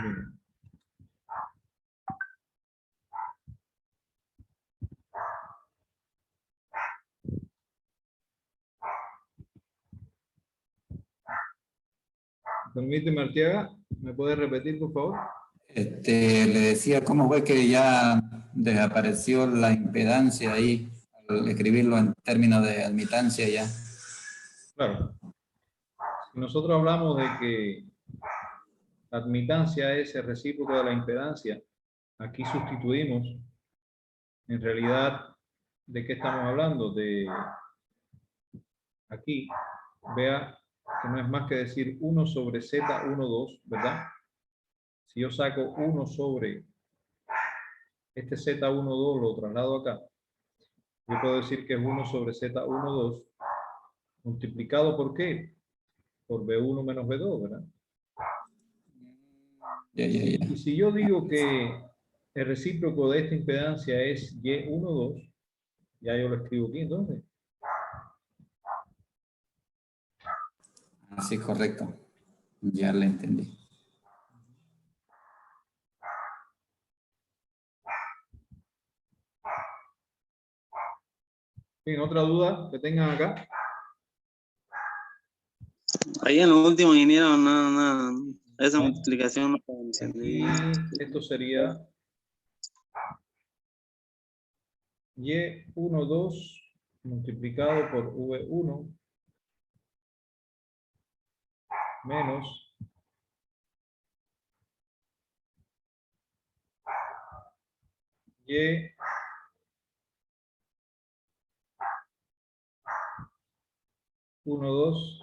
Bien. Permíteme, Arteaga, ¿me puedes repetir, por favor? Le decía cómo fue que ya desapareció la impedancia ahí, al escribirlo en términos de admitancia ya. Claro. Si nosotros hablamos de que la admitancia es el recíproco de la impedancia, aquí sustituimos, en realidad, ¿de qué estamos hablando? De aquí, vea que no es más que decir 1 sobre Z12, ¿verdad? Si yo saco 1 sobre este Z12, lo traslado acá, yo puedo decir que es 1 sobre Z12 multiplicado por ¿qué? Por B1 menos B2, ¿verdad? Y si yo digo que el recíproco de esta impedancia es Y12, ya yo lo escribo aquí entonces. Sí, correcto. Ya le entendí. Bien, ¿otra duda que tengan acá? Ahí en lo último, ingeniero, no, esa multiplicación no puede Aquí esto sería Y12 multiplicado por V1 menos Y12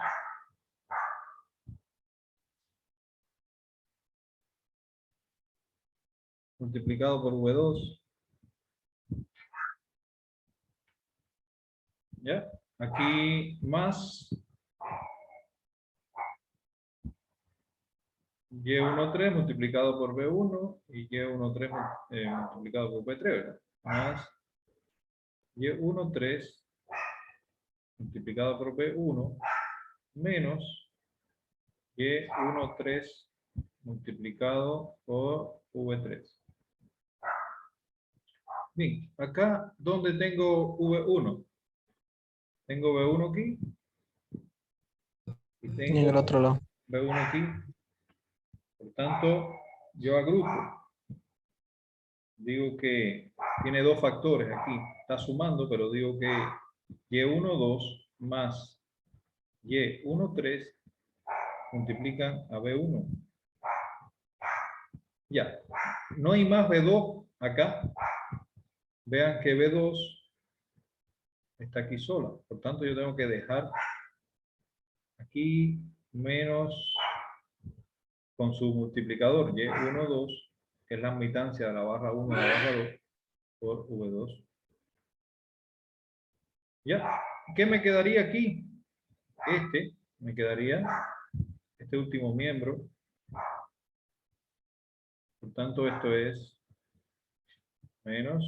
multiplicado por V2. ¿Ya? Aquí más Y13 multiplicado por B1 y Y13 multiplicado por B3, ¿verdad? Más Y13 multiplicado por B1 menos Y13 multiplicado por V3. Bien, acá donde tengo V1, tengo B1 aquí y Y en tengo el otro lado. B1 aquí. Por tanto, yo agrupo. Digo que tiene dos factores aquí. Está sumando, pero digo que Y12 más Y13 multiplican a B1. Ya. No hay más B2 acá. Vean que B2 está aquí sola. Por tanto, yo tengo que dejar aquí menos con su multiplicador Y12, que es la admitancia de la barra 1 a la barra 2 por V2. ¿Ya? ¿Qué me quedaría aquí? Me quedaría este último miembro. Por tanto, esto es menos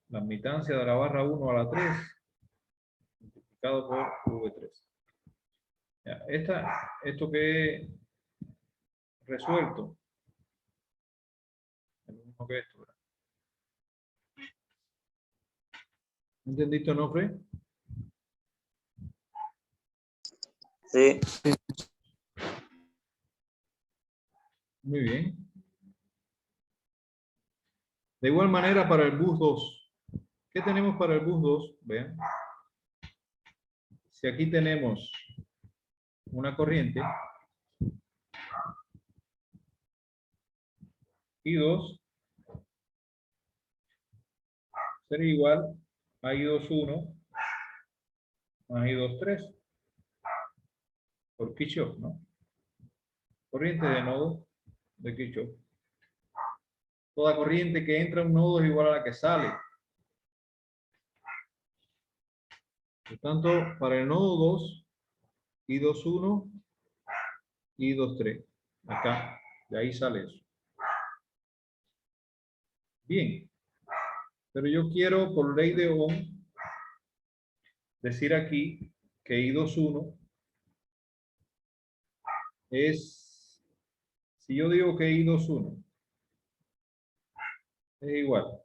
la admitancia de la barra 1 a la 3 multiplicado por V3. Ya, esto que he resuelto, es lo mismo que esto, ¿verdad? ¿Entendiste, Onofre? Sí. Muy bien. De igual manera para el bus 2. ¿Qué tenemos para el bus 2? Vean. Si aquí tenemos una corriente I2 sería igual a I21 más I23 por Kirchhoff, ¿no? Corriente de nodo de Kirchhoff. Toda corriente que entra a un nodo es igual a la que sale. Por tanto, para el nodo 2, I21, I23. Acá, de ahí sale eso. Bien. Pero yo quiero, por ley de Ohm, decir aquí que I21 es Si yo digo que I21 es igual,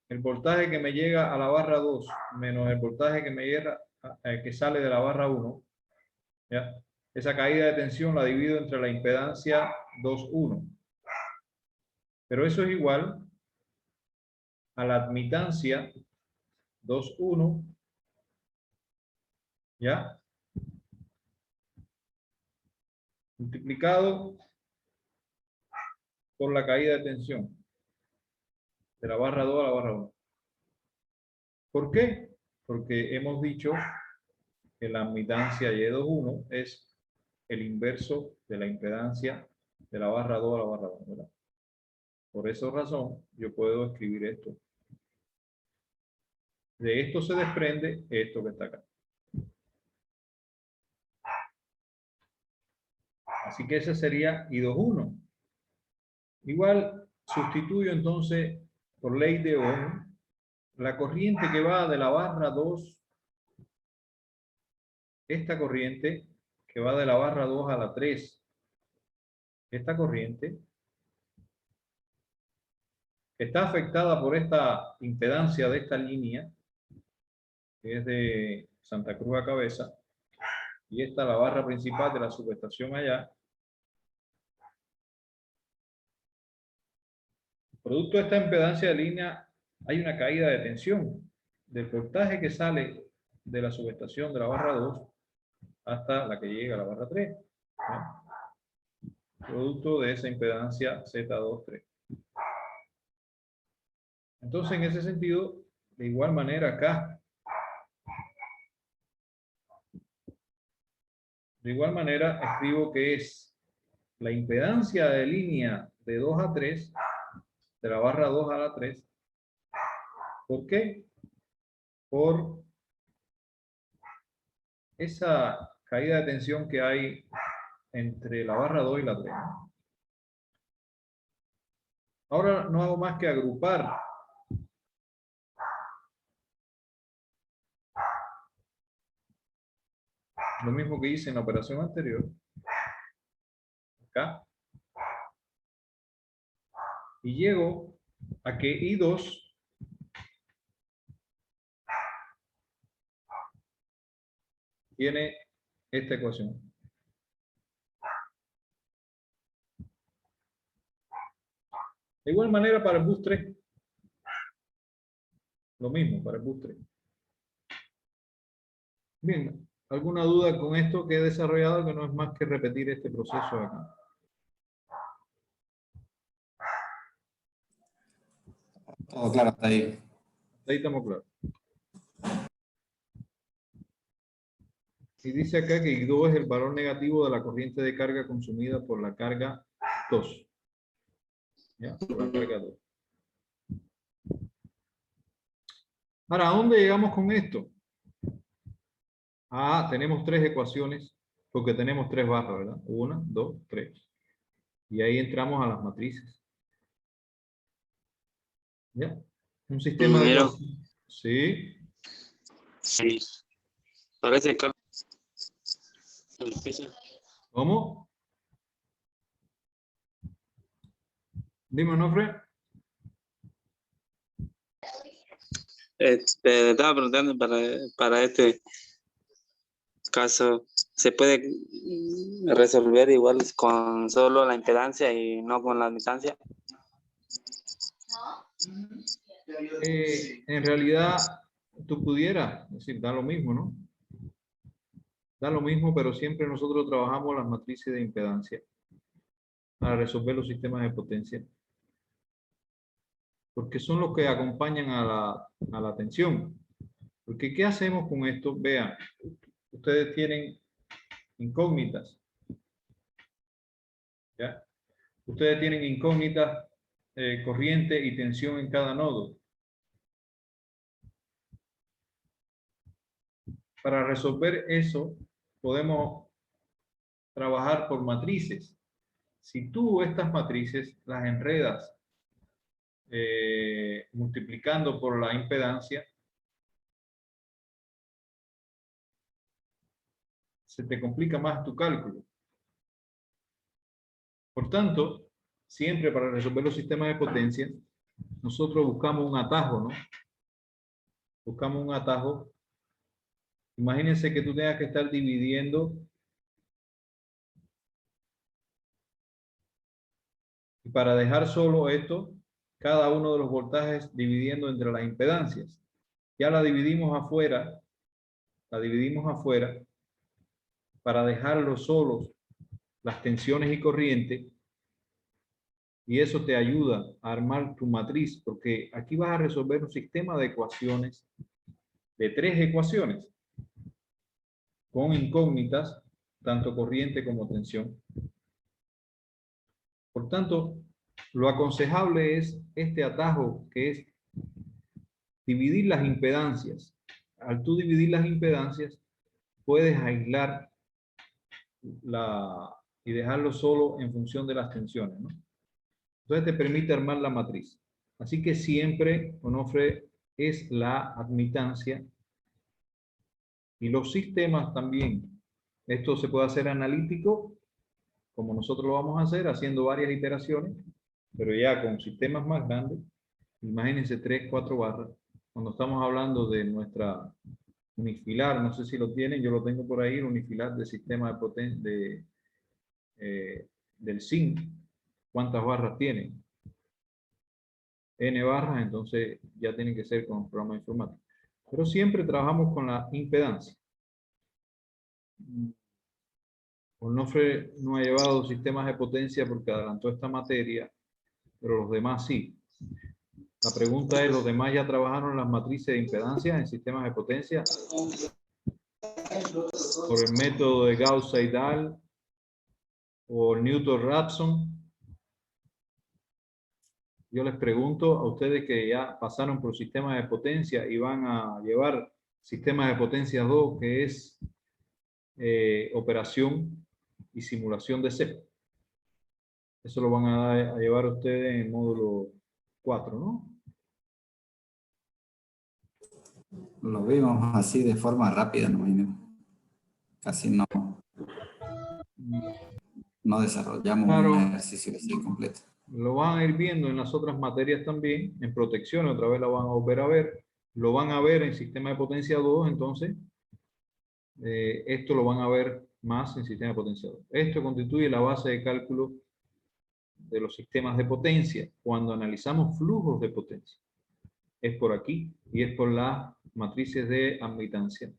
el voltaje que me llega a la barra 2 menos el voltaje que me llega, que sale de la barra 1, ¿ya? Esa caída de tensión la divido entre la impedancia 2,1. Pero eso es igual a la admitancia 2,1, ¿ya? Multiplicado por la caída de tensión de la barra 2 a la barra 1. ¿Por qué? Porque hemos dicho que la admitancia Y21 es el inverso de la impedancia de la barra 2 a la barra 1, ¿verdad? Por esa razón, yo puedo escribir esto. De esto se desprende esto que está acá. Así que ese sería I21. Igual, sustituyo entonces, por ley de Ohm, la corriente que va de la barra 2, esta corriente que va de la barra 2 a la 3, esta corriente está afectada por esta impedancia de esta línea, que es de Santa Cruz a Cabeza, y esta la barra principal de la subestación allá. Producto de esta impedancia de línea, hay una caída de tensión del voltaje que sale de la subestación de la barra 2 hasta la que llega a la barra 3. ¿No? Producto de esa impedancia Z23. Entonces, en ese sentido, de igual manera acá, de igual manera escribo que es la impedancia de línea de 2 a 3, de la barra 2 a la 3. ¿Por qué? Por esa caída de tensión que hay entre la barra 2 y la 3. Ahora no hago más que agrupar lo mismo que hice en la operación anterior, acá, y llego a que I2 tiene esta ecuación. De igual manera para el bus 3. Lo mismo para el bus 3. Bien, ¿alguna duda con esto que he desarrollado, que no es más que repetir este proceso de acá? Todo claro, está ahí. Ahí estamos claros. Y dice acá que I2 es el valor negativo de la corriente de carga consumida por la carga 2. ¿Ya? Por la carga 2. Ahora, ¿a dónde llegamos con esto? Ah, tenemos tres ecuaciones, porque tenemos tres barras, ¿verdad? 1, 2, 3. Y ahí entramos a las matrices. ¿Ya? Un sistema de Mira. ecuaciones. Sí. Sí. Parece que ¿Cómo? Dime, Onofre. estaba preguntando para este caso, ¿se puede resolver igual con solo la impedancia y no con la admitancia? En realidad, tú pudieras, es decir, da lo mismo, ¿no? Da lo mismo, pero siempre nosotros trabajamos las matrices de impedancia para resolver los sistemas de potencia, porque son los que acompañan a la tensión. Porque, ¿qué hacemos con esto? Vean, ustedes tienen incógnitas, ¿ya? Ustedes tienen incógnitas, corriente y tensión en cada nodo. Para resolver eso, podemos trabajar por matrices. Si tú estas matrices las enredas multiplicando por la impedancia, se te complica más tu cálculo. Por tanto, siempre para resolver los sistemas de potencia, nosotros buscamos un atajo, ¿no? Buscamos un atajo. Imagínense que tú tengas que estar dividiendo y para dejar solo esto, cada uno de los voltajes dividiendo entre las impedancias. Ya la dividimos afuera para dejarlo solos las tensiones y corrientes, y eso te ayuda a armar tu matriz, porque aquí vas a resolver un sistema de ecuaciones, de 3 ecuaciones, con incógnitas, tanto corriente como tensión. Por tanto, lo aconsejable es este atajo, que es dividir las impedancias. Al tú dividir las impedancias, puedes aislar y dejarlo solo en función de las tensiones, ¿no? Entonces te permite armar la matriz. Así que siempre Onofre es la admitancia y los sistemas también. Esto se puede hacer analítico, como nosotros lo vamos a hacer, haciendo varias iteraciones, pero ya con sistemas más grandes. Imagínense 3, 4 barras. Cuando estamos hablando de nuestra unifilar, no sé si lo tienen, yo lo tengo por ahí, el unifilar del sistema de potencia del zinc. ¿Cuántas barras tiene? N barras, entonces ya tienen que ser con programa informático. Pero siempre trabajamos con la impedancia. Onofre no ha llevado sistemas de potencia porque adelantó esta materia, pero los demás sí. La pregunta es, ¿los demás ya trabajaron las matrices de impedancia en sistemas de potencia? Por el método de Gauss-Seidel o Newton-Raphson. Yo les pregunto a ustedes que ya pasaron por sistemas de potencia y van a llevar sistemas de potencia 2, que es operación y simulación de C. Eso lo van a llevar ustedes en el módulo 4, ¿no? Lo vimos así de forma rápida, ¿no? Casi no desarrollamos Claro, un ejercicio así completo. lo van a ir viendo en las otras materias también, en protección, otra vez la van a volver a ver, lo van a ver en sistema de potencia 2, entonces esto lo van a ver más en sistema de potencia 2. Esto constituye la base de cálculo de los sistemas de potencia cuando analizamos flujos de potencia. Es por aquí y es por las matrices de admitancia.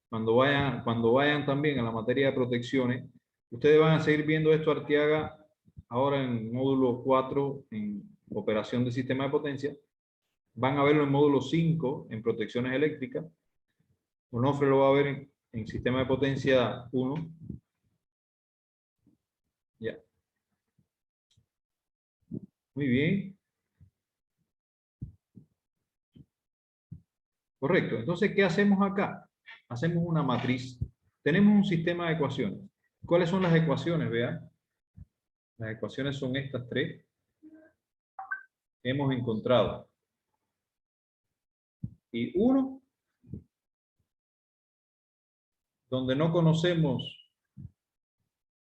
Cuando vayan también a la materia de protecciones, ustedes van a seguir viendo esto, Arteaga, ahora en módulo 4, en operación de sistema de potencia. Van a verlo en módulo 5, en protecciones eléctricas. Onofre lo va a ver en sistema de potencia 1. Ya. Muy bien. Correcto. Entonces, ¿qué hacemos acá? Hacemos una matriz. Tenemos un sistema de ecuaciones. ¿Cuáles son las ecuaciones? Vean. Las ecuaciones son estas 3 que hemos encontrado. Y 1, donde no conocemos,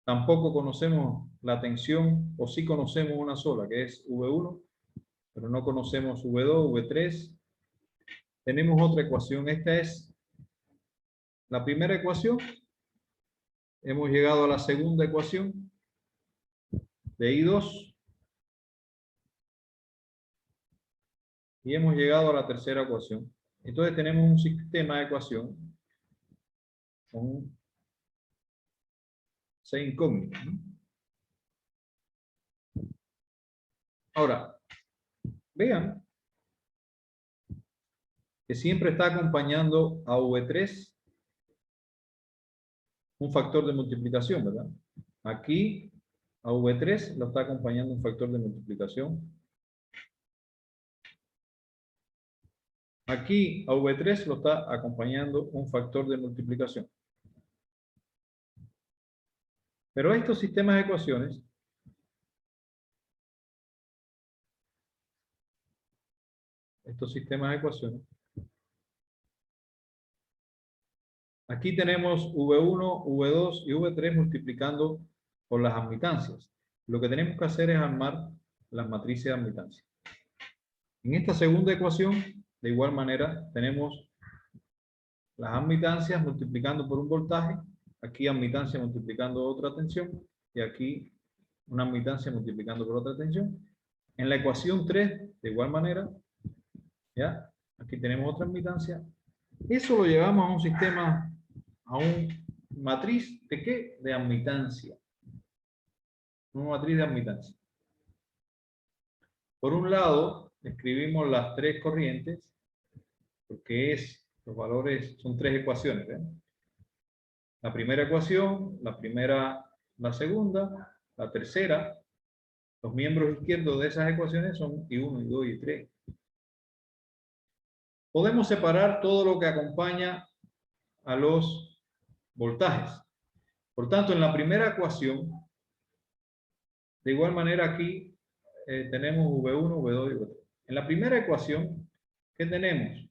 tampoco conocemos la tensión, o sí conocemos una sola, que es V1, pero no conocemos V2, V3. Tenemos otra ecuación. Esta es la primera ecuación. Hemos llegado a la segunda ecuación de I2. Y hemos llegado a la tercera ecuación. Entonces tenemos un sistema de ecuación con C incógnito, ¿no? Ahora, vean que siempre está acompañando a V3 un factor de multiplicación, ¿verdad? Aquí a V3 lo está acompañando un factor de multiplicación. Aquí a V3 lo está acompañando un factor de multiplicación. Pero estos sistemas de ecuaciones aquí tenemos V1, V2 y V3 multiplicando por las admitancias. lo que tenemos que hacer es armar las matrices de admitancia. En esta segunda ecuación, de igual manera, tenemos las admitancias multiplicando por un voltaje, aquí admitancia multiplicando otra tensión, y aquí una admitancia multiplicando por otra tensión. En la ecuación 3, de igual manera, ¿ya? Aquí tenemos otra admitancia. Eso lo llevamos a un sistema, a un matriz de ¿qué? De admitancia. Una matriz de admitancia. Por un lado, escribimos las tres corrientes, porque los valores son tres ecuaciones. ¿Ven? La primera ecuación, la segunda, la tercera. Los miembros izquierdos de esas ecuaciones son I1, I2 y I3. Podemos separar todo lo que acompaña a los voltajes. Por tanto, en la primera ecuación, de igual manera aquí tenemos V1, V2 y V3. En la primera ecuación, ¿qué tenemos?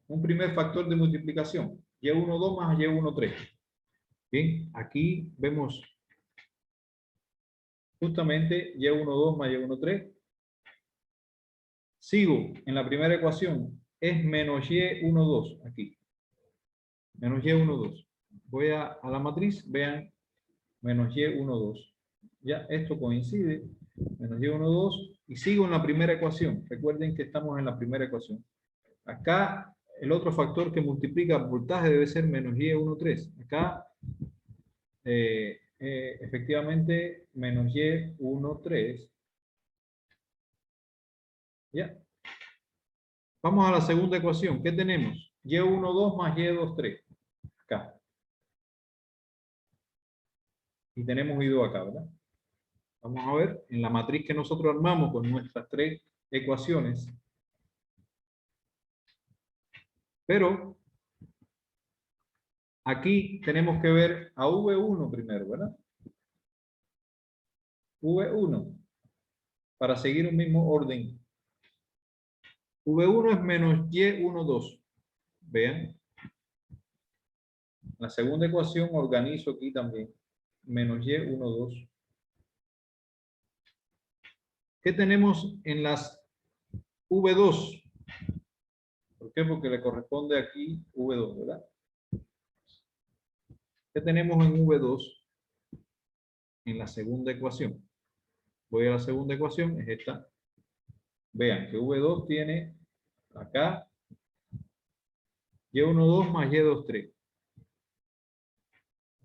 Un primer factor de multiplicación, Y12 más Y13. Bien, aquí vemos justamente Y12 más Y13. Sigo en la primera ecuación, es menos Y12 aquí. Menos Y12. Voy a la matriz, vean, menos Y12. Ya, esto coincide, menos Y12, y sigo en la primera ecuación. Recuerden que estamos en la primera ecuación. Acá, el otro factor que multiplica voltaje debe ser menos Y13. Acá, efectivamente, menos Y13. Ya. Vamos a la segunda ecuación. ¿Qué tenemos? Y12 más Y23. Acá. Y tenemos I2 acá, ¿verdad? Vamos a ver, en la matriz que nosotros armamos con nuestras tres ecuaciones. Pero aquí tenemos que ver a V1 primero, ¿verdad? V1, para seguir un mismo orden. V1 es menos Y12. Vean. La segunda ecuación organizo aquí también. Menos Y12. ¿Qué tenemos en las V2? ¿Por qué? Porque le corresponde aquí V2, ¿verdad? ¿Qué tenemos en V2? En la segunda ecuación. Voy a la segunda ecuación, es esta. Vean que V2 tiene acá Y12 más Y23.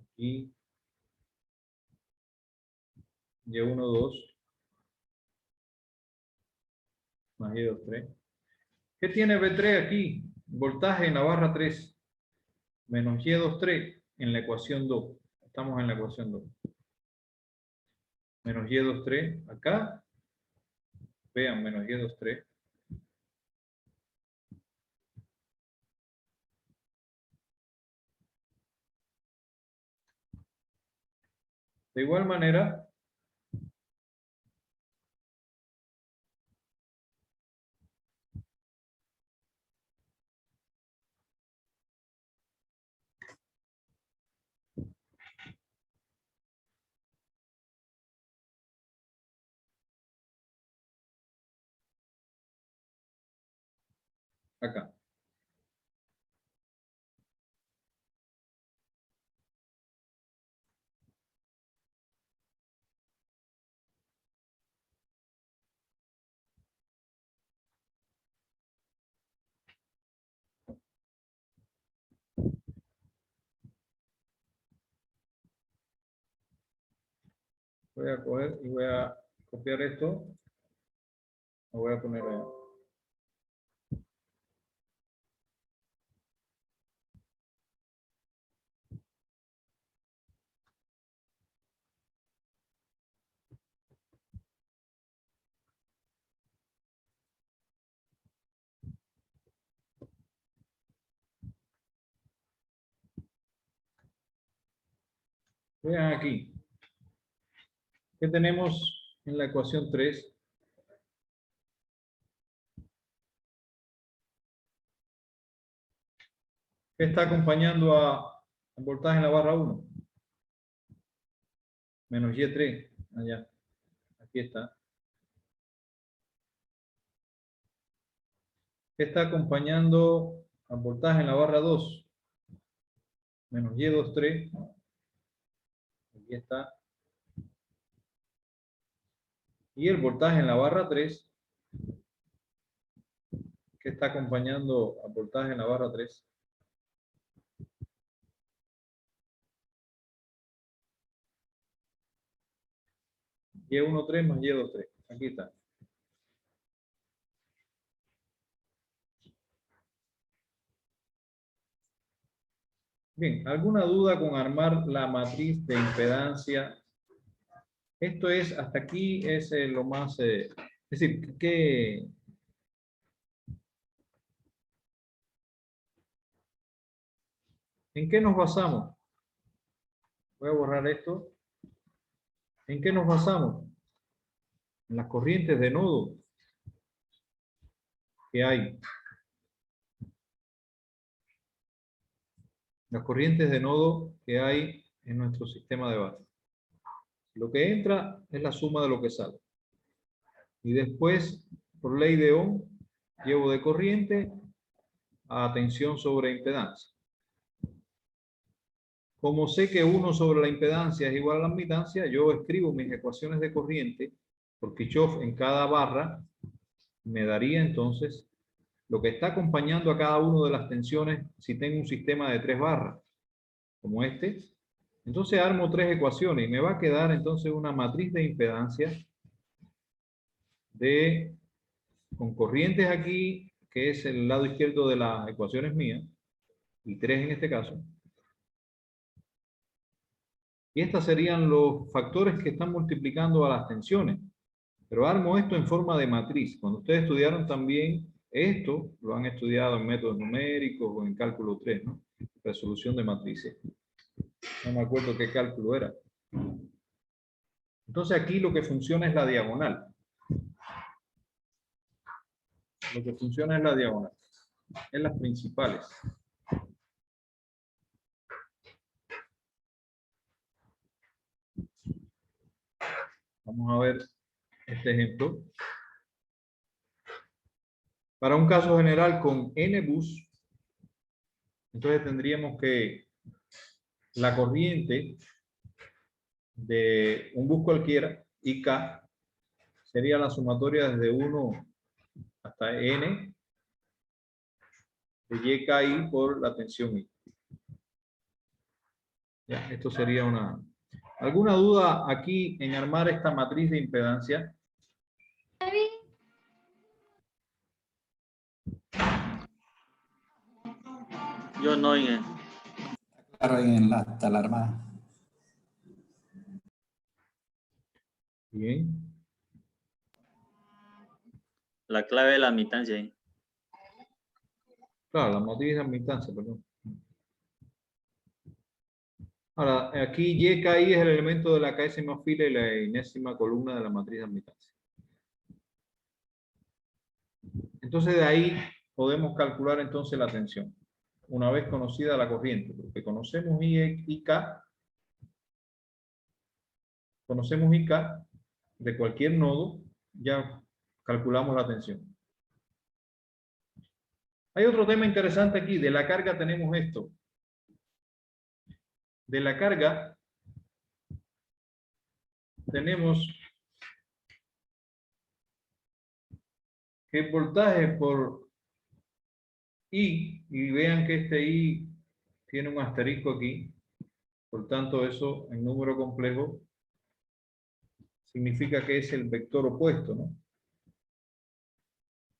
Aquí Y12 más Y23. ¿Qué tiene V3 aquí? Voltaje en la barra 3 menos Y23 en la ecuación 2. Estamos en la ecuación 2. Menos Y23 acá. Vean, menos Y23. De igual manera, acá. Voy a coger y voy a copiar esto. Lo voy a poner allá. Vean aquí. ¿Qué tenemos en la ecuación 3? ¿Qué está acompañando al voltaje en la barra 1? Menos Y3, allá. Aquí está. ¿Qué está acompañando al voltaje en la barra 2? Menos Y23. Aquí está. Y el voltaje en la barra 3, que está acompañando al voltaje en la barra 3. Y13 más Y23. Aquí está. Bien, ¿alguna duda con armar la matriz de impedancia? Esto es, hasta aquí es lo más, es decir, ¿en qué nos basamos? Voy a borrar esto. ¿En qué nos basamos? En las corrientes de nodo que hay. Las corrientes de nodo que hay en nuestro sistema de base. Lo que entra es la suma de lo que sale. Y después, por ley de Ohm, llevo de corriente a tensión sobre impedancia. Como sé que 1 sobre la impedancia es igual a la admitancia, yo escribo mis ecuaciones de corriente por Kirchhoff en cada barra. Me daría entonces lo que está acompañando a cada una de las tensiones si tengo un sistema de 3 barras, como este. Entonces armo 3 ecuaciones y me va a quedar entonces una matriz de impedancia con corrientes aquí, que es el lado izquierdo de las ecuaciones mías, y 3 en este caso. Y estos serían los factores que están multiplicando a las tensiones. Pero armo esto en forma de matriz. Cuando ustedes estudiaron también esto, lo han estudiado en métodos numéricos o en cálculo 3, ¿no? Resolución de matrices. No me acuerdo qué cálculo era. Entonces aquí lo que funciona es la diagonal. Lo que funciona es la diagonal. En las principales. Vamos a ver este ejemplo. Para un caso general con n bus, entonces tendríamos que la corriente de un bus cualquiera, IK, sería la sumatoria desde 1 hasta n de YKI por la tensión I. Ya, esto sería una... ¿Alguna duda aquí en armar esta matriz de impedancia? Yo no, Claro, hasta la armada. Bien. la clave de la admitancia. Claro, la matriz de admitancia, perdón. Ahora, aquí YKI es el elemento de la késima fila y la enésima columna de la matriz de admitancia. Entonces de ahí podemos calcular entonces la tensión, una vez conocida la corriente, porque conocemos IK de cualquier nodo, ya calculamos la tensión. Hay otro tema interesante aquí, de la carga tenemos esto. De la carga tenemos que el voltaje por I, y vean que este I tiene un asterisco aquí, por tanto eso en número complejo significa que es el vector opuesto, ¿no?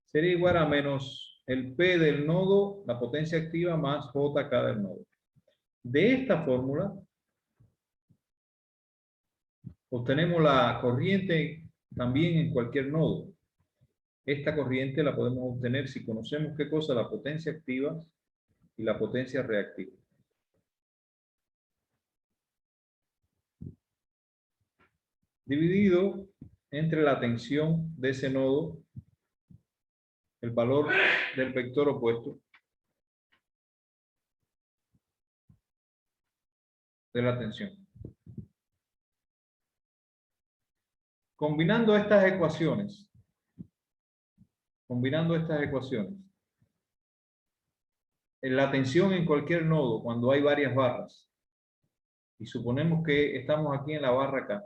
Sería igual a menos el P del nodo, la potencia activa, más JK del nodo. De esta fórmula obtenemos la corriente también en cualquier nodo. Esta corriente la podemos obtener si conocemos qué cosa, la potencia activa y la potencia reactiva. Dividido entre la tensión de ese nodo, el valor del vector opuesto de la tensión. Combinando estas ecuaciones, en la tensión en cualquier nodo, cuando hay varias barras, y suponemos que estamos aquí en la barra K,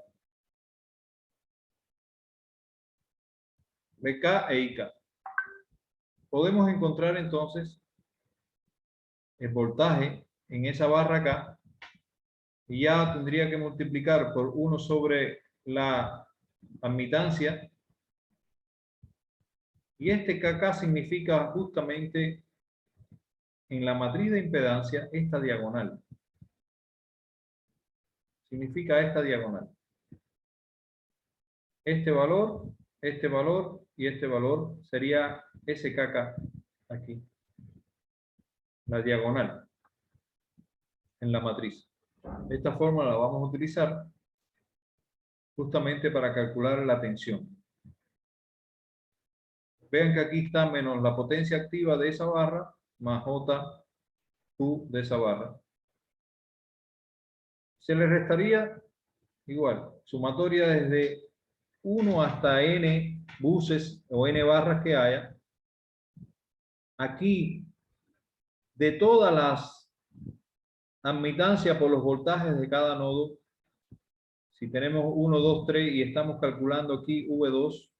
BK e IK, podemos encontrar entonces el voltaje en esa barra K, y ya tendría que multiplicar por 1 sobre la admitancia, y este KK significa justamente en la matriz de impedancia esta diagonal. Significa esta diagonal. Este valor y este valor sería SKK aquí. La diagonal en la matriz. Esta fórmula la vamos a utilizar justamente para calcular la tensión. Vean que aquí está menos la potencia activa de esa barra más JQ de esa barra. Se le restaría igual, sumatoria desde 1 hasta n buses o n barras que haya. Aquí, de todas las admitancias por los voltajes de cada nodo, si tenemos 1, 2, 3 y estamos calculando aquí V2,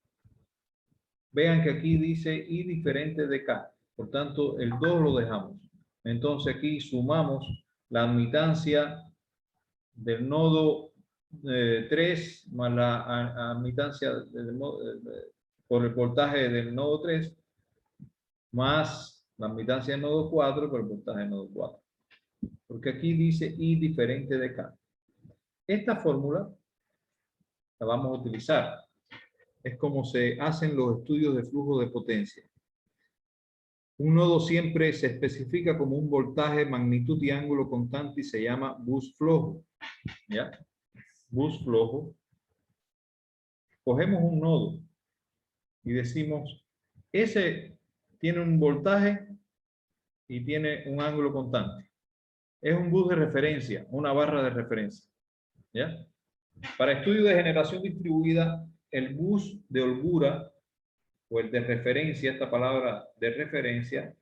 vean que aquí dice I diferente de K. Por tanto, el 2 lo dejamos. Entonces aquí sumamos la admitancia del nodo 3 más la admitancia por el voltaje del nodo 3 más la admitancia del nodo 4 por el voltaje del nodo 4. Porque aquí dice I diferente de K. Esta fórmula la vamos a utilizar. Es como se hacen los estudios de flujo de potencia. Un nodo siempre se especifica como un voltaje, magnitud y ángulo constante y se llama bus flojo. ¿Ya? Bus flojo. Cogemos un nodo y decimos, ese tiene un voltaje y tiene un ángulo constante. Es un bus de referencia, una barra de referencia. ¿Ya? Para estudio de generación distribuida, el bus de holgura o el de referencia, esta palabra de referencia,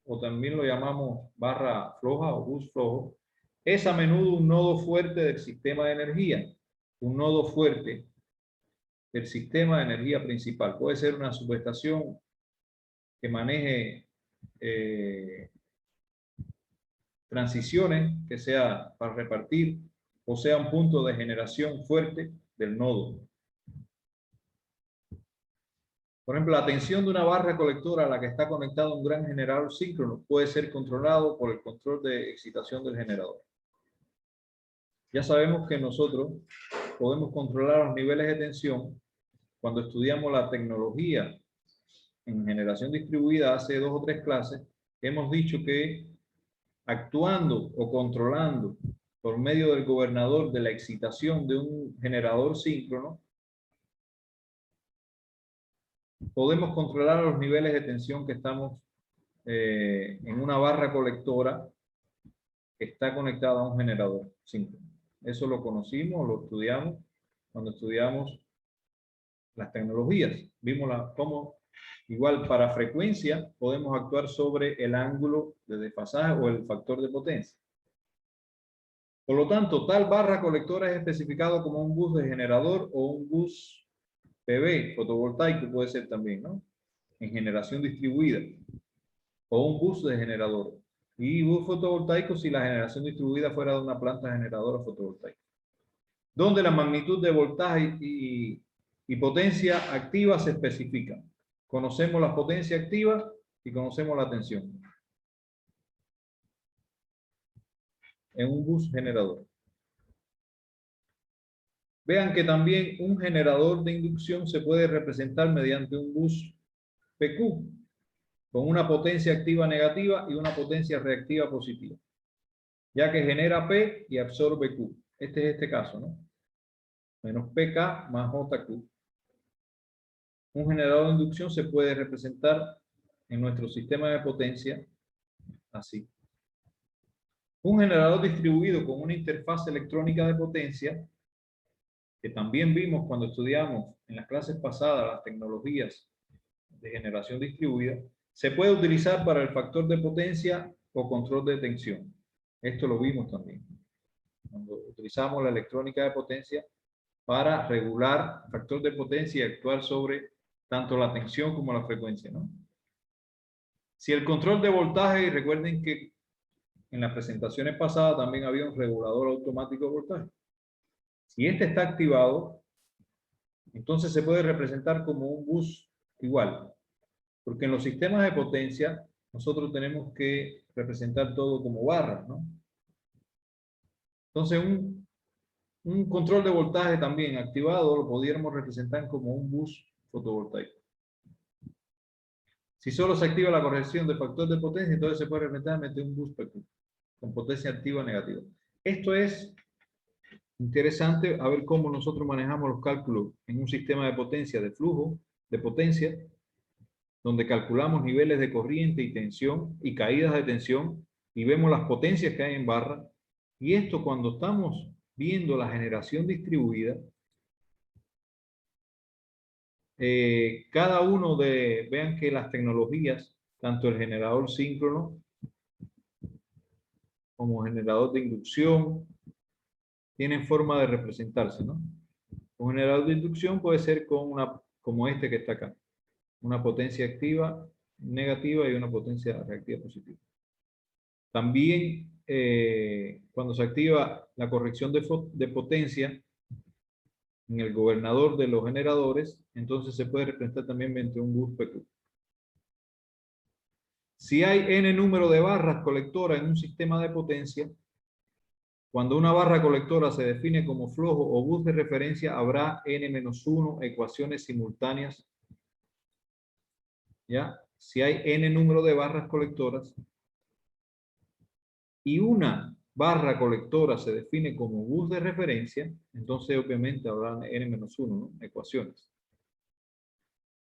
o también lo llamamos barra floja o bus flojo, es a menudo un nodo fuerte del sistema de energía, un nodo fuerte del sistema de energía principal. Puede ser una subestación que maneje transiciones, que sea para repartir, o sea un punto de generación fuerte del nodo. Por ejemplo, la tensión de una barra colectora a la que está conectado un gran generador síncrono puede ser controlado por el control de excitación del generador. Ya sabemos que nosotros podemos controlar los niveles de tensión cuando estudiamos la tecnología en generación distribuida hace 2 o 3 clases. Hemos dicho que actuando o controlando por medio del gobernador de la excitación de un generador síncrono, podemos controlar los niveles de tensión que estamos en una barra colectora que está conectada a un generador síncrono. Eso lo conocimos, lo estudiamos cuando estudiamos las tecnologías. Vimos cómo igual para frecuencia podemos actuar sobre el ángulo de desfasaje o el factor de potencia. Por lo tanto, tal barra colectora es especificado como un bus de generador o un bus PV, fotovoltaico puede ser también, ¿no? En generación distribuida. O un bus de generador. Y bus fotovoltaico si la generación distribuida fuera de una planta generadora fotovoltaica. Donde la magnitud de voltaje y potencia activa se especifican. Conocemos la potencia activa y conocemos la tensión. En un bus generador. Vean que también un generador de inducción se puede representar mediante un bus PQ, con una potencia activa negativa y una potencia reactiva positiva, ya que genera P y absorbe Q. Este es este caso, ¿no? Menos PK más JQ. Un generador de inducción se puede representar en nuestro sistema de potencia así. Un generador distribuido con una interfaz electrónica de potencia que también vimos cuando estudiamos en las clases pasadas las tecnologías de generación distribuida, se puede utilizar para el factor de potencia o control de tensión. Esto lo vimos también. Cuando utilizamos la electrónica de potencia para regular el factor de potencia y actuar sobre tanto la tensión como la frecuencia, ¿no? Si el control de voltaje, y recuerden que en las presentaciones pasadas también había un regulador automático de voltaje. Si este está activado, entonces se puede representar como un bus igual. Porque en los sistemas de potencia nosotros tenemos que representar todo como barras, ¿no? Entonces un control de voltaje también activado lo podríamos representar como un bus fotovoltaico. Si solo se activa la corrección del factor de potencia, entonces se puede representar mediante un bus PQ, con potencia activa o negativa. Esto es interesante a ver cómo nosotros manejamos los cálculos en un sistema de potencia, de flujo, de potencia, donde calculamos niveles de corriente y tensión y caídas de tensión y vemos las potencias que hay en barra. Y esto cuando estamos viendo la generación distribuida, cada uno de, vean que las tecnologías, tanto el generador síncrono como generador de inducción, tienen forma de representarse, ¿no? Un generador de inducción puede ser con una, como este que está acá, una potencia activa negativa y una potencia reactiva positiva. También cuando se activa la corrección de potencia en el gobernador de los generadores, entonces se puede representar también mediante un bus PQ. Si hay n número de barras colectoras en un sistema de potencia, cuando una barra colectora se define como flojo o bus de referencia, habrá n-1 ecuaciones simultáneas. ¿Ya? Si hay n número de barras colectoras y una barra colectora se define como bus de referencia, entonces obviamente habrá n-1, ¿no? Ecuaciones.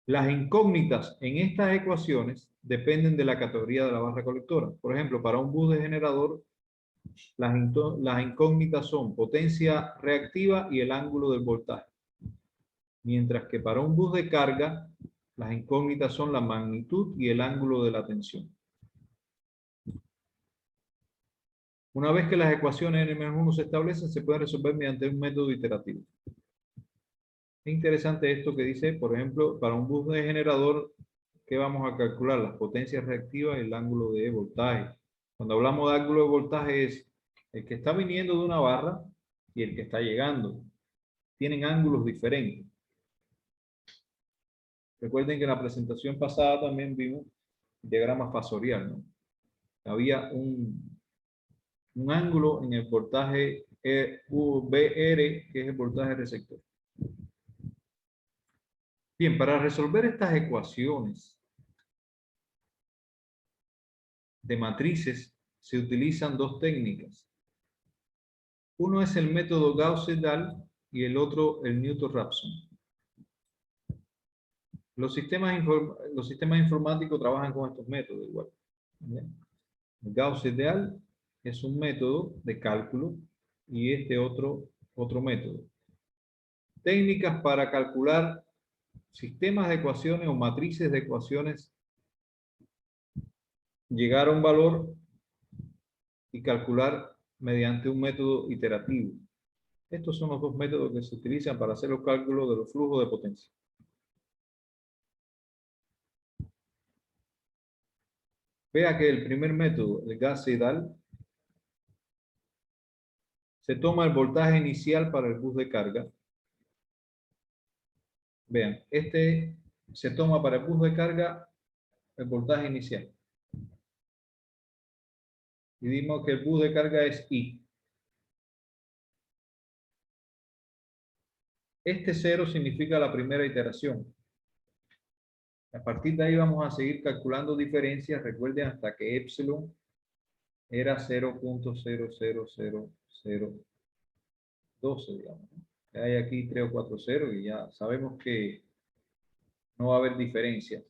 Las incógnitas en estas ecuaciones dependen de la categoría de la barra colectora. Por ejemplo, para un bus de generador, las incógnitas son potencia reactiva y el ángulo del voltaje. Mientras que para un bus de carga, las incógnitas son la magnitud y el ángulo de la tensión. Una vez que las ecuaciones n-1 se establecen, se pueden resolver mediante un método iterativo. Es interesante esto que dice, por ejemplo, para un bus de generador, ¿qué vamos a calcular? Las potencias reactivas y el ángulo de voltaje. Cuando hablamos de ángulo de voltaje es el que está viniendo de una barra y el que está llegando. Tienen ángulos diferentes. Recuerden que en la presentación pasada también vimos diagrama fasorial, ¿no? Había un ángulo en el voltaje VR, que es el voltaje receptor. Bien, para resolver estas ecuaciones de matrices se utilizan dos técnicas. Uno es el método Gauss-Seidel y el otro el Newton-Raphson. Los sistemas informáticos trabajan con estos métodos igual. ¿Bien? El Gauss-Seidel es un método de cálculo y este otro método. Técnicas para calcular sistemas de ecuaciones o matrices de ecuaciones, llegar a un valor y calcular mediante un método iterativo. Estos son los dos métodos que se utilizan para hacer los cálculos de los flujos de potencia. Vea que el primer método, el Gauss-Seidel, se toma el voltaje inicial para el bus de carga. Vean, este se toma para el bus de carga el voltaje inicial. Y dimos que el bus de carga es I. Este 0 significa la primera iteración. A partir de ahí vamos a seguir calculando diferencias. Recuerden hasta que epsilon era 0.00012, digamos. Hay aquí 3 o 4 ceros y ya sabemos que no va a haber diferencias.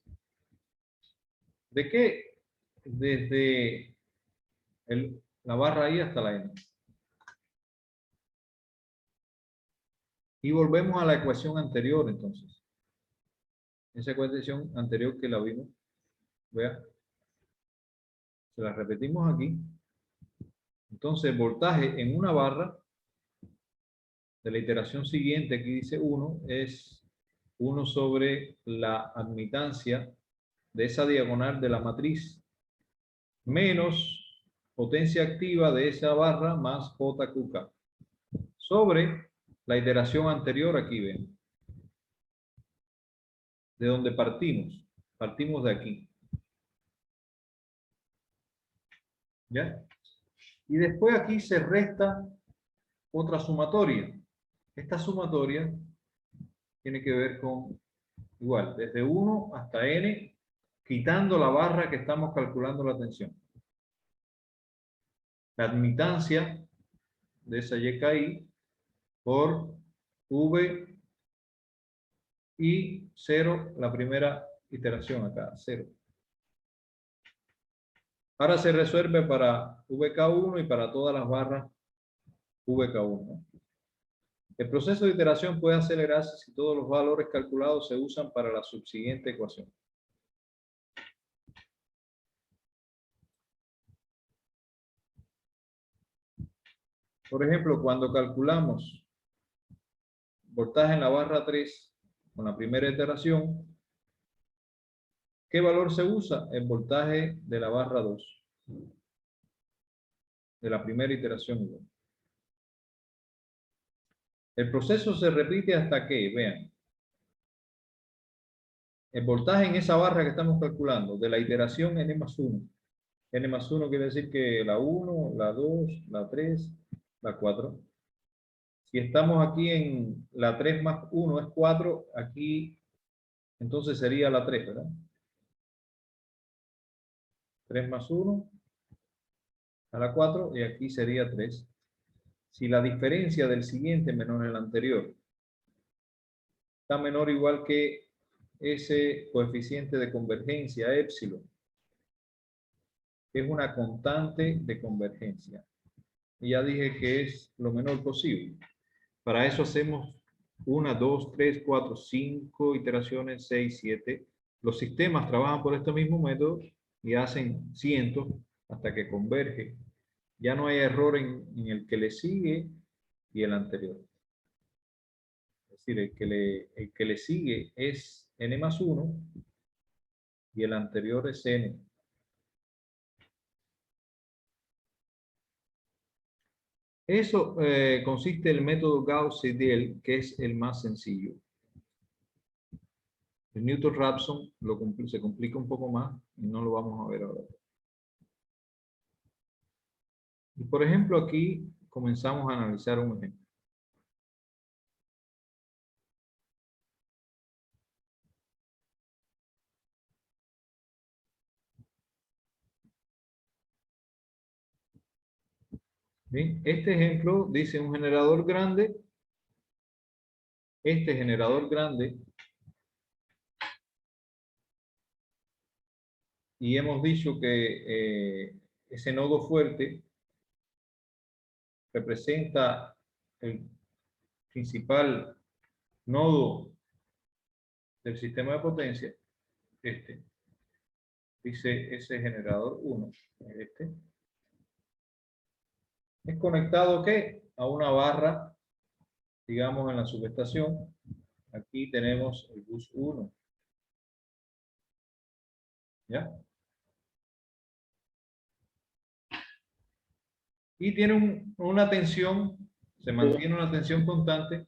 ¿De qué? Desde la barra I hasta la N. Y volvemos a la ecuación anterior, entonces. Esa ecuación anterior que la vimos. Vea. Se la repetimos aquí. Entonces, el voltaje en una barra de la iteración siguiente, aquí dice 1, es 1 sobre la admitancia de esa diagonal de la matriz menos potencia activa de esa barra más JQK sobre la iteración anterior, aquí ven, de donde partimos de aquí. ¿Ya? Y después aquí se resta otra sumatoria. Esta sumatoria tiene que ver con, igual, desde 1 hasta n, quitando la barra que estamos calculando la tensión. La admitancia de esa YKI por V y 0, la primera iteración acá, 0. Ahora se resuelve para VK1 y para todas las barras VK1. El proceso de iteración puede acelerarse si todos los valores calculados se usan para la subsiguiente ecuación. Por ejemplo, cuando calculamos voltaje en la barra 3 con la primera iteración, ¿qué valor se usa? El voltaje de la barra 2, de la primera iteración. El proceso se repite hasta que, vean, el voltaje en esa barra que estamos calculando, de la iteración n más 1. N más 1 quiere decir que la 1, la 2, la 3, la 4. Si estamos aquí en la 3 más 1 es 4, aquí entonces sería la 3, ¿verdad? 3 más 1 a la 4 y aquí sería 3. Si la diferencia del siguiente menos el anterior está menor o igual que ese coeficiente de convergencia, épsilon, que es una constante de convergencia. Y ya dije que es lo menor posible. Para eso hacemos 1, 2, 3, 4, 5 iteraciones, 6, 7. Los sistemas trabajan por este mismo método y hacen cientos hasta que converge. Ya no hay error en el que le sigue y el anterior. Es decir, el que le sigue es n más 1 y el anterior es n. Eso consiste en el método Gauss-Seidel, que es el más sencillo. El Newton-Raphson se complica un poco más y no lo vamos a ver ahora. Y por ejemplo, aquí comenzamos a analizar un ejemplo. Bien, este ejemplo dice un generador grande. Este generador grande. Y hemos dicho que ese nodo fuerte representa el principal nodo del sistema de potencia. Este. Dice ese generador 1. Este. Es conectado ¿qué? A una barra, digamos en la subestación. Aquí tenemos el bus 1. ¿Ya? Y tiene una tensión, se mantiene una tensión constante.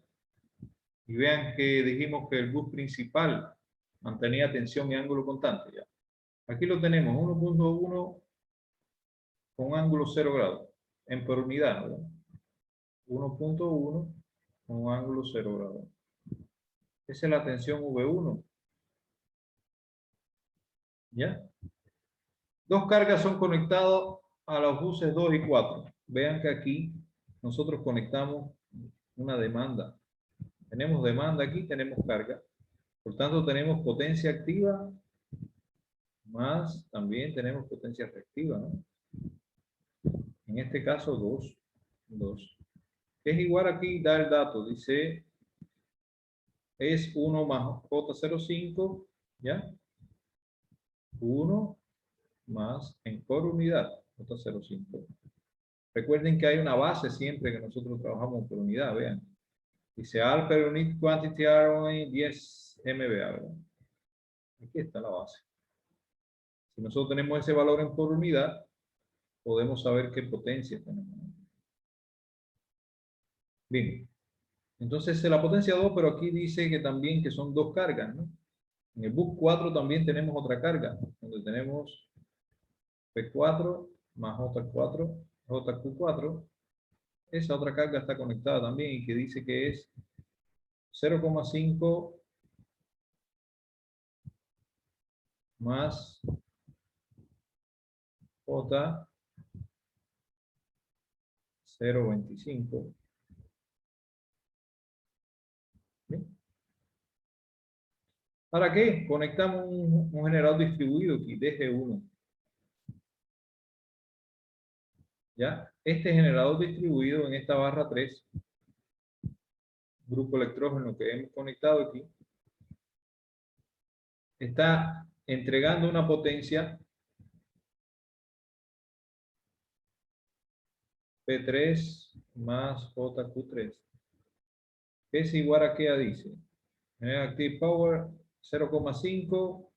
Y vean que dijimos que el bus principal mantenía tensión y ángulo constante. ¿Ya? Aquí lo tenemos, 1.1 con ángulo 0 grados, en por unidad. 1.1 con ángulo 0 grados. Esa es la tensión V1. ¿Ya? Dos cargas son conectadas a los buses 2 y 4. Vean que aquí nosotros conectamos una demanda. Tenemos demanda aquí, tenemos carga. Por tanto, tenemos potencia activa más también tenemos potencia reactiva, ¿no? En este caso 2. Es igual aquí, da el dato, dice es 1 más J05, ¿ya? 1 más en por unidad, J05. Recuerden que hay una base siempre que nosotros trabajamos por unidad, vean. Dice R per unit quantity are only 10 MVA, ¿verdad? Aquí está la base. Si nosotros tenemos ese valor en por unidad, podemos saber qué potencia tenemos. Bien. Entonces, la potencia 2, pero aquí dice que también que son dos cargas, ¿no? En el bus 4 también tenemos otra carga, donde tenemos P4 más J4, JQ4. Esa otra carga está conectada también y que dice que es 0,5 más J 0,25. ¿Bien? ¿Para qué? Conectamos un generador distribuido aquí, DG1. ¿Ya? Este generador distribuido en esta barra 3, grupo electrógeno que hemos conectado aquí, está entregando una potencia P3 más JQ3, que es igual a ¿qué dice? Active Power 0,5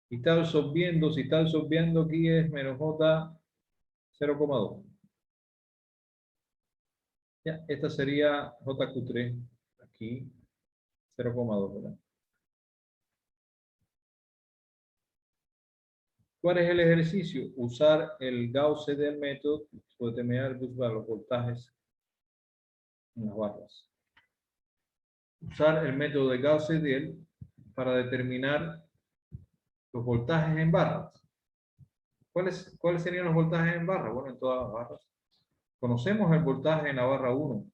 y está absorbiendo, si está absorbiendo aquí es menos J 0,2. Ya, esta sería JQ3, aquí 0,2, ¿verdad? ¿Cuál es el ejercicio? Usar el Gauss-Seidel método para determinar los voltajes en las barras. Usar el método de Gauss-Seidel para determinar los voltajes en barras. ¿Cuáles serían los voltajes en barras? Bueno, en todas las barras. Conocemos el voltaje en la barra 1,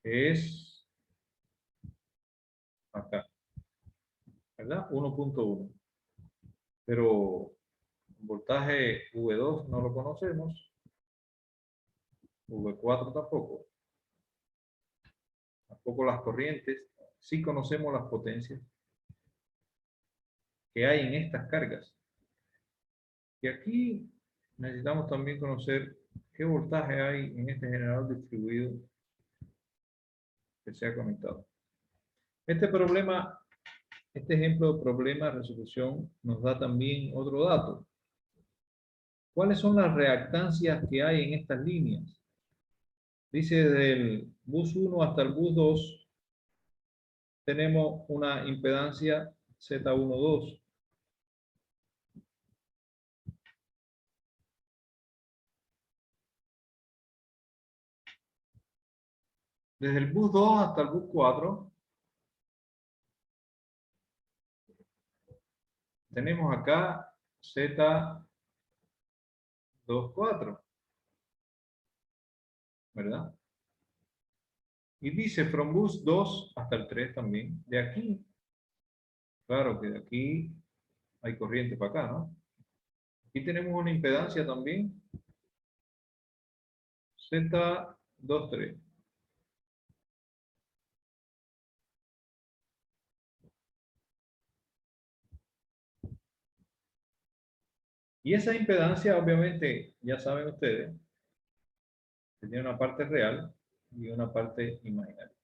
que es acá, ¿verdad? 1.1. Pero el voltaje V2 no lo conocemos, V4 tampoco. Tampoco las corrientes. Sí conocemos las potencias que hay en estas cargas. Y aquí necesitamos también conocer qué voltaje hay en este generador distribuido que se ha conectado. Este problema, este ejemplo de problema de resolución nos da también otro dato. ¿Cuáles son las reactancias que hay en estas líneas? Dice desde el bus 1 hasta el bus 2 tenemos una impedancia Z12. Desde el bus 2 hasta el bus 4 tenemos acá Z24, ¿verdad? Y dice from bus 2 hasta el 3 también. De aquí, claro que de aquí hay corriente para acá, ¿no? Aquí tenemos una impedancia también, Z23. Y esa impedancia, obviamente, ya saben ustedes, que tiene una parte real y una parte imaginaria.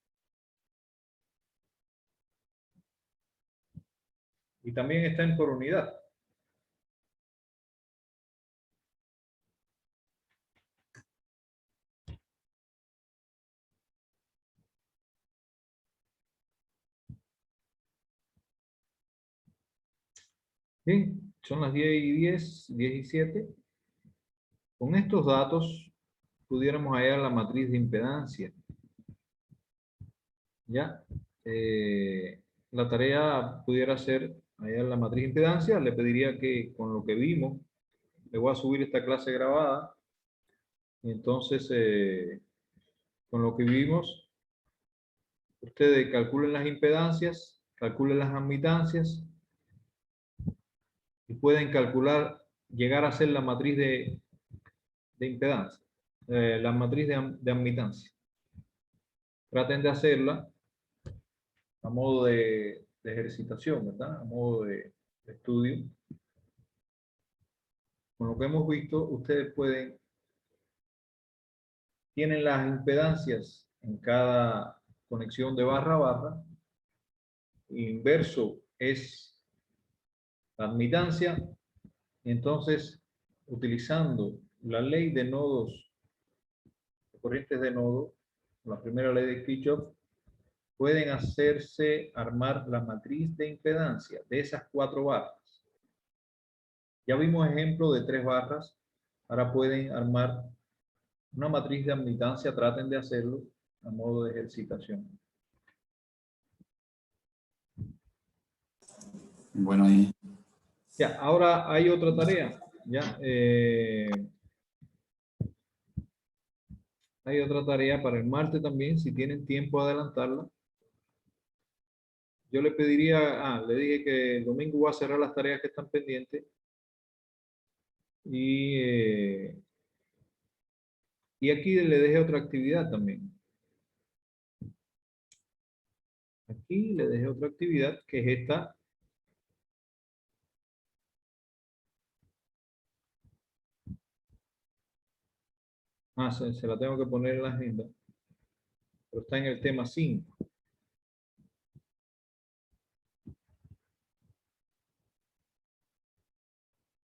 Y también está en por unidad. Bien, son las 10:10, 17. Con estos datos pudiéramos hallar la matriz de impedancia. ¿Ya? La tarea pudiera ser hallar la matriz de impedancia. Le pediría que con lo que vimos, le voy a subir esta clase grabada. Y entonces, con lo que vimos, ustedes calculen las impedancias, calculen las admitancias y pueden calcular, llegar a ser la matriz de impedancia, la matriz de admitancia. traten de hacerla a modo de ejercitación, ¿verdad? A modo de estudio. Con lo que hemos visto, ustedes tienen las impedancias en cada conexión de barra a barra. Inverso es la admitancia. Entonces, utilizando la ley de nodos, corrientes de nodo, la primera ley de Kirchhoff, pueden armar la matriz de impedancia de esas 4 barras. Ya vimos ejemplo de 3 barras. Ahora pueden armar una matriz de admitancia. Traten de hacerlo a modo de ejercitación. Bueno, y Ya, ahora hay otra tarea. Ya, hay otra tarea para el martes también, si tienen tiempo adelantarla. Yo le pediría, le dije que el domingo voy a cerrar las tareas que están pendientes. Y aquí le dejé otra actividad también. Aquí le dejé otra actividad que es esta. Se la tengo que poner en la agenda. Pero está en el tema 5.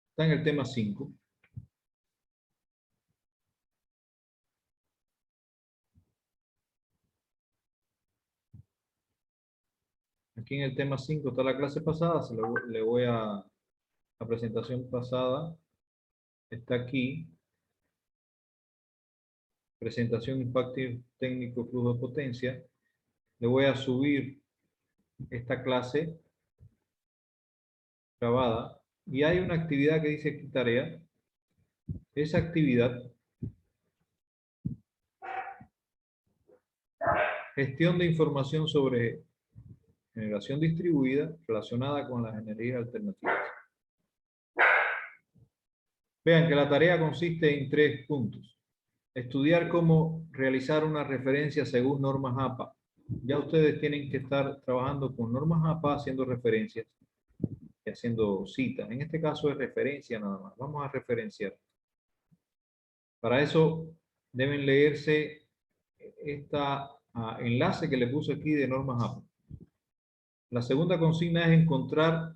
Está en el tema 5. Aquí en el tema 5 está la clase pasada. Le voy a... La presentación pasada está aquí. Presentación, impacto técnico, flujo de potencia. Le voy a subir esta clase grabada. Y hay una actividad que dice aquí tarea. Esa actividad, gestión de información sobre generación distribuida relacionada con las energías alternativas. Vean que la tarea consiste en 3 puntos. Estudiar cómo realizar una referencia según normas APA. Ya ustedes tienen que estar trabajando con normas APA, haciendo referencias y haciendo citas. En este caso es referencia nada más. Vamos a referenciar. Para eso deben leerse esta enlace que le puse aquí de normas APA. La segunda consigna es encontrar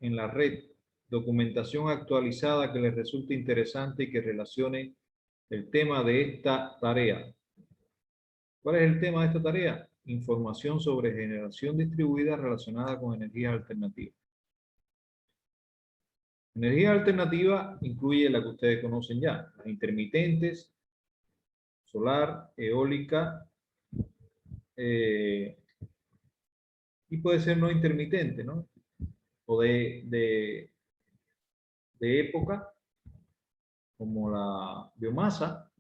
en la red documentación actualizada que les resulte interesante y que relacione el tema de esta tarea. ¿Cuál es el tema de esta tarea? Información sobre generación distribuida relacionada con energías alternativas. Energía alternativa incluye la que ustedes conocen ya, las intermitentes, solar, eólica, y puede ser no intermitente, ¿no? O de época, como la biomasa,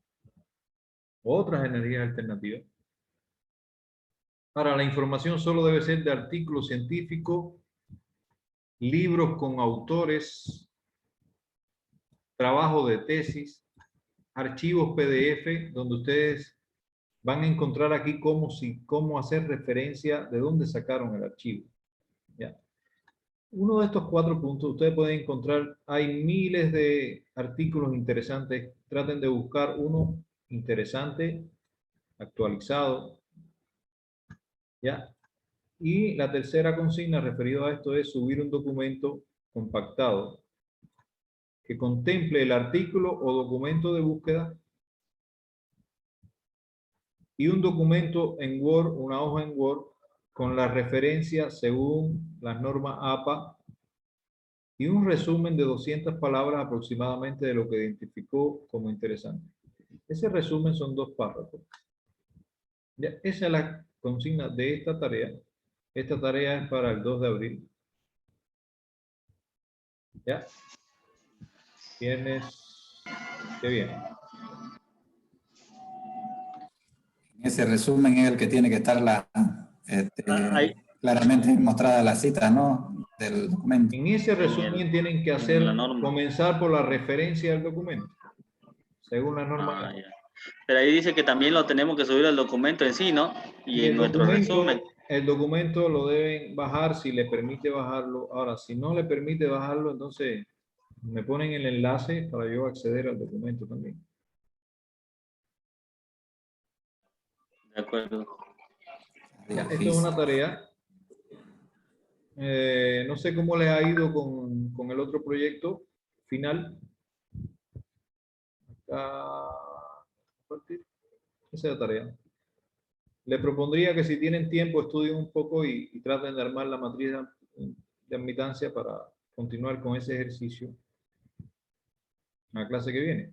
o otras energías alternativas. Ahora, la información solo debe ser de artículos científicos, libros con autores, trabajo de tesis, archivos PDF, donde ustedes van a encontrar aquí cómo hacer referencia de dónde sacaron el archivo. ¿Ya? Uno de estos 4 puntos, ustedes pueden encontrar, hay miles de artículos interesantes. Traten de buscar uno interesante, actualizado. ¿Ya? Y la tercera consigna referido a esto es subir un documento compactado que contemple el artículo o documento de búsqueda y un documento en Word, una hoja en Word, con la referencia según las normas APA y un resumen de 200 palabras aproximadamente de lo que identificó como interesante. Ese resumen son 2 párrafos. Ya, esa es la consigna de esta tarea. Esta tarea es para el 2 de abril. ¿Ya? Viernes que viene. ese resumen es el que tiene que estar claramente mostrada la cita, ¿no? Del documento. En ese resumen tienen que hacer, comenzar por la referencia del documento, según la norma. Pero ahí dice que también lo tenemos que subir al documento en sí, ¿no? Y en nuestro resumen. El documento lo deben bajar si le permite bajarlo. Ahora, si no le permite bajarlo, entonces me ponen el enlace para yo acceder al documento también. De acuerdo. Ya, esto es una tarea. No sé cómo les ha ido con el otro proyecto final. Esa es la tarea. Le propondría que si tienen tiempo estudien un poco y traten de armar la matriz de admitancia para continuar con ese ejercicio en la clase que viene.